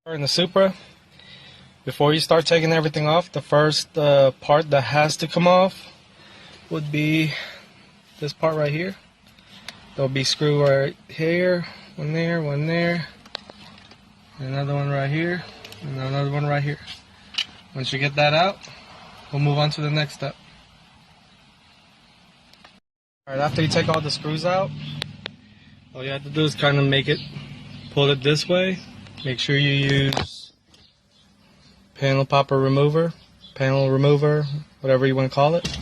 In the Supra, before you start taking everything off, the first part that has to come off would be this part right here. There'll be screw right here, one there, another one right here, and another one right here. Once you get that out, we'll move on to the next step. Alright, after you take all the screws out, all you have to do is kind of pull it this way. Make sure you use panel remover, whatever you want to call it.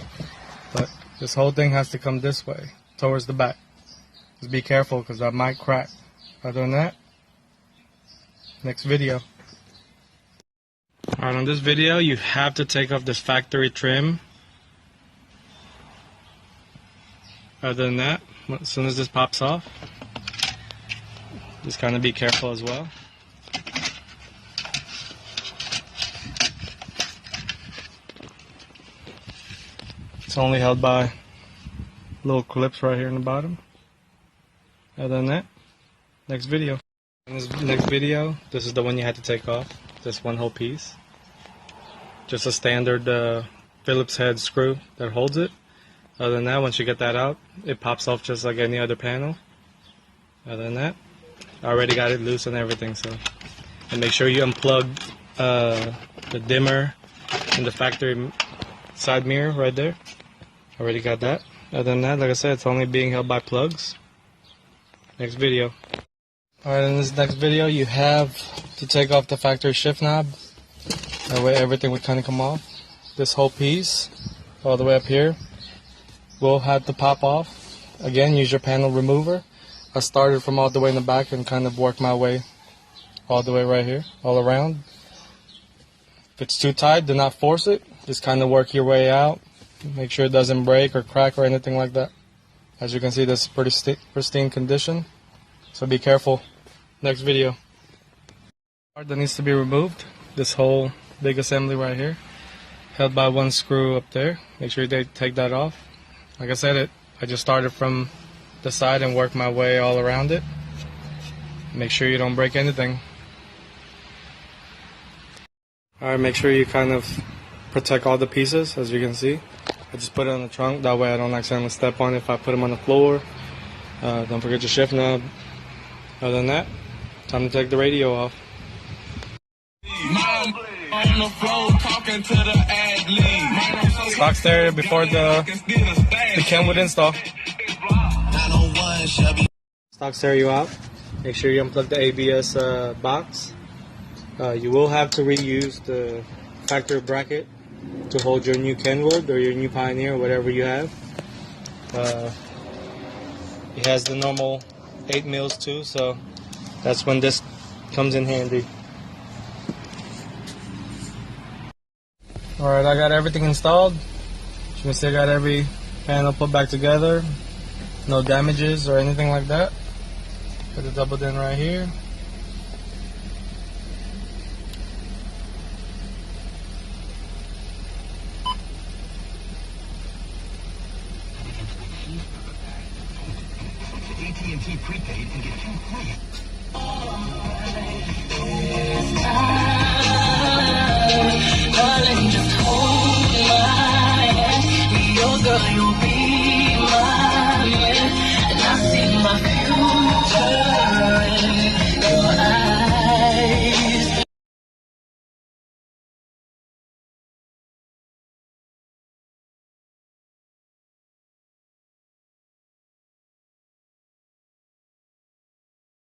But this whole thing has to come this way, towards the back. Just be careful because that might crack. Other than that, next video. Alright, on this video, you have to take off this factory trim. Other than that, as soon as this pops off, just kind of be careful as well. It's only held by little clips right here in the bottom. Other than that, next video. In this next video, this is the one you had to take off. This one whole piece. Just a standard Phillips head screw that holds it. Other than that, once you get that out, it pops off just like any other panel. Other than that, I already got it loose and everything. So, and make sure you unplug the dimmer and the factory side mirror right there. Already got that. Other than that, like I said, it's only being held by plugs. Next video. Alright, in this next video, you have to take off the factory shift knob. That way everything would kind of come off. This whole piece, all the way up here, will have to pop off. Again, use your panel remover. I started from all the way in the back and kind of worked my way all the way right here, all around. If it's too tight, do not force it. Just kind of work your way out. Make sure it doesn't break or crack or anything like that. As you can see, this is pretty pristine condition. So be careful. Next video. Part that needs to be removed. This whole big assembly right here, held by one screw up there. Make sure they take that off. Like I said, I just started from the side and worked my way all around it. Make sure you don't break anything. Alright, make sure you kind of protect all the pieces, as you can see. I just put it on the trunk, that way I don't accidentally step on it if I put them on the floor. Don't forget your shift knob. Other than that, time to take the radio off. Stock stereo before the Kenwood install. Stock stereo out. Make sure you unplug the ABS box. You will have to reuse the factory bracket to hold your new Kenwood or your new Pioneer, whatever you have. It has the normal 8 mils too, so that's when this comes in handy. Alright, I got everything installed. You can see I got every panel put back together. No damages or anything like that. Put it doubled in right here. AT&T prepaid and get 2 free.